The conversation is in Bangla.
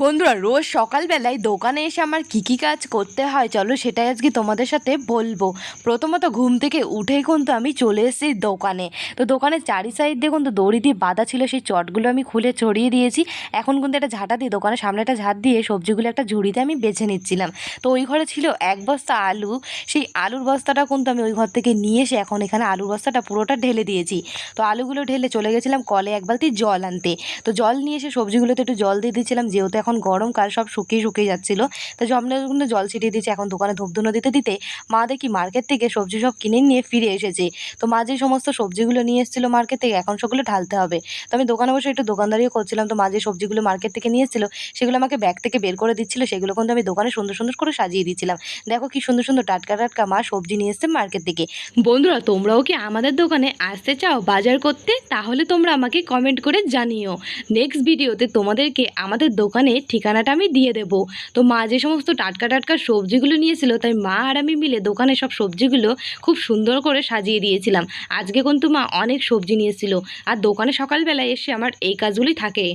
বন্ধুরা, রোজ সকালবেলায় দোকানে এসে আমার কী কী কাজ করতে হয় চলো সেটাই আজকে তোমাদের সাথে বলবো। প্রথমত ঘুম থেকে উঠেই কিন্তু আমি চলে এসেছি দোকানে। তো দোকানের চারি সাইড দিয়ে কিন্তু দড়ি দিয়ে বাঁধা ছিল, সেই চটগুলো আমি খুলে ছড়িয়ে দিয়েছি। এখন কিন্তু একটা ঝাঁটা দিয়ে দোকানের সামনে একটা ঝাঁট দিয়ে সবজিগুলো একটা ঝুড়িতে আমি বেছে নিচ্ছিলাম। তো ওই ঘরে ছিল এক বস্তা আলু, সেই আলুর বস্তাটা কিন্তু আমি ওই ঘর থেকে নিয়ে এসে এখন এখানে আলুর বস্তাটা পুরোটা ঢেলে দিয়েছি। তো আলুগুলো ঢেলে চলে গেছিলাম কলে এক বালতি জল আনতে। তো জল নিয়ে এসে সবজিগুলোতে একটু জল দিয়ে দিয়েছিলাম, যেহেতু এখন গরমকাল সব শুকিয়ে শুকিয়ে যাচ্ছিলো। তো জমলে জল ছিটিয়ে দিয়েছি। এখন দোকানে ধূপধুনো দিতে দিতে মা দেখি মার্কেট থেকে সবজি সব কিনে নিয়ে ফিরে এসেছে। তো মা যে সমস্ত সবজিগুলো নিয়ে এসেছিলো মার্কেট থেকে এখন সেগুলো ঢালতে হবে। তো আমি দোকানে বসে একটু দোকানদারিও করছিলাম। তো মা যে সবজিগুলো মার্কেট থেকে নিয়ে এসেছিলো সেগুলো আমাকে ব্যাগ থেকে বের করে দিচ্ছিলো, সেগুলো কিন্তু আমি দোকানে সুন্দর সুন্দর করে সাজিয়ে দিচ্ছিলাম। দেখো কি সুন্দর সুন্দর টাটকা টাটকা মা সবজি নিয়ে এসছে মার্কেট থেকে। বন্ধুরা, তোমরাও কি আমাদের দোকানে আসতে চাও বাজার করতে? তাহলে তোমরা আমাকে কমেন্ট করে জানিও। নেক্সট ভিডিওতে তোমাদেরকে আমাদের দোকানের ঠিকানাটা আমি দিয়ে দেব। তো মা যে সমস্ত টাটকা টাটকা সবজিগুলো নিয়েছিল, তাই মা আর আমি মিলে দোকানে সব সবজিগুলো খুব সুন্দর করে সাজিয়ে দিয়েছিলাম। আজকে কিন্তু মা অনেক সবজি নিয়েছিল, আর দোকানে সকালবেলায় এসে আমার এই কাজগুলি থাকে।